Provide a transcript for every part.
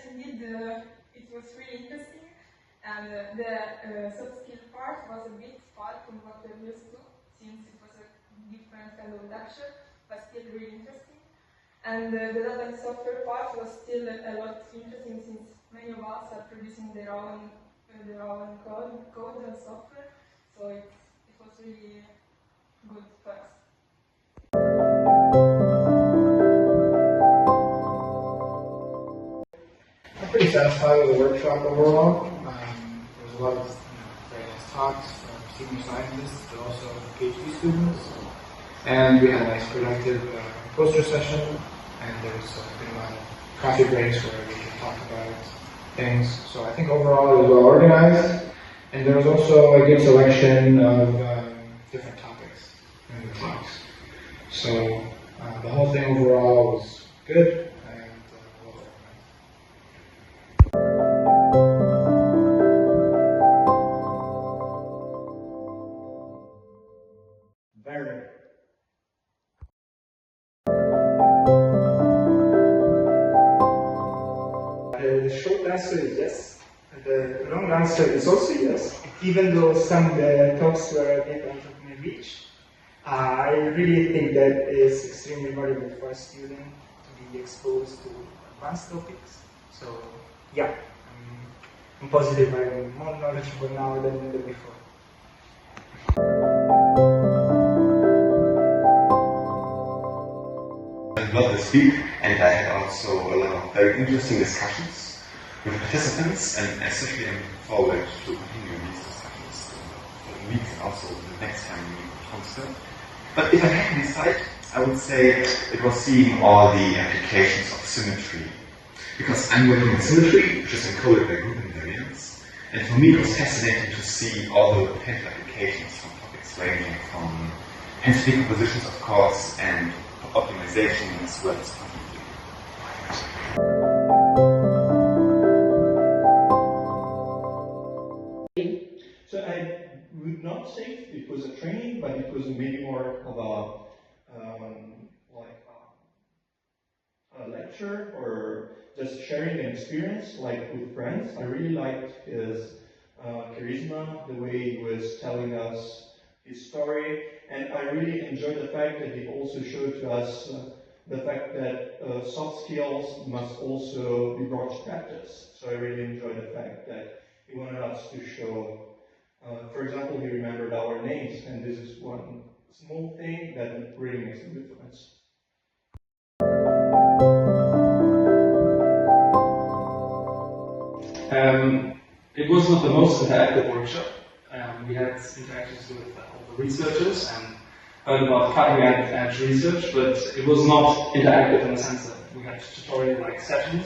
indeed, it was really interesting, and the soft skill part was a bit far from what we're used to, since it was a different kind of lecture, but still really interesting. And the data and software part was still a lot interesting, since many of us are producing their own code and software, so it was really good for us. I'm pretty satisfied with the workshop overall. There was a lot of very nice talks from senior scientists, but also PhD students. And we had a nice productive poster session, and there was a lot of coffee breaks where we could talk about things. So I think overall it was well organized, and there was also a good selection of different topics in the talks. So the whole thing overall was good. Very. The short answer is yes. The long answer is also yes. Even though some talks were a bit out of my reach, I really think that is extremely valuable for a student to be exposed to advanced topics. So yeah, I'm positive I'm more knowledgeable now than before. Love to speak, and I had also a lot of very interesting discussions with participants, and especially I'm looking forward to continuing these discussions for the weeks and also the next time we meet concert. But if I had to decide, I would say it was seeing all the applications of symmetry. Because I'm working in symmetry, which is encoded by group invariants, and for me it was fascinating to see all the potential applications from topics ranging from hence decompositions, of course, and optimization as well as quantity. So I would not say it was a training, but it was maybe more of a lecture or just sharing an experience like with friends. I really liked his charisma, the way he was telling us his story, and I really enjoyed the fact that he also showed to us the fact that soft skills must also be brought to practice. So I really enjoyed the fact that he wanted us to show, for example, he remembered our names, and this is one small thing that really makes a difference. It was not the most interactive workshop. We had interactions with all the researchers and heard about cutting-edge research, but it was not interactive in the sense that we had tutorial-like sessions,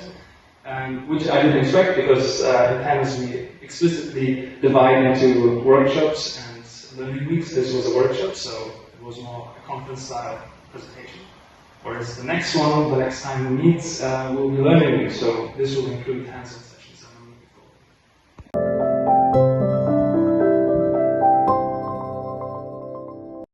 which I didn't expect because in TENORS we explicitly divide into workshops and learning weeks. This was a workshop, so it was more a conference-style presentation. Whereas the next one, the next time we meet, will be learning week, so this will include hands-on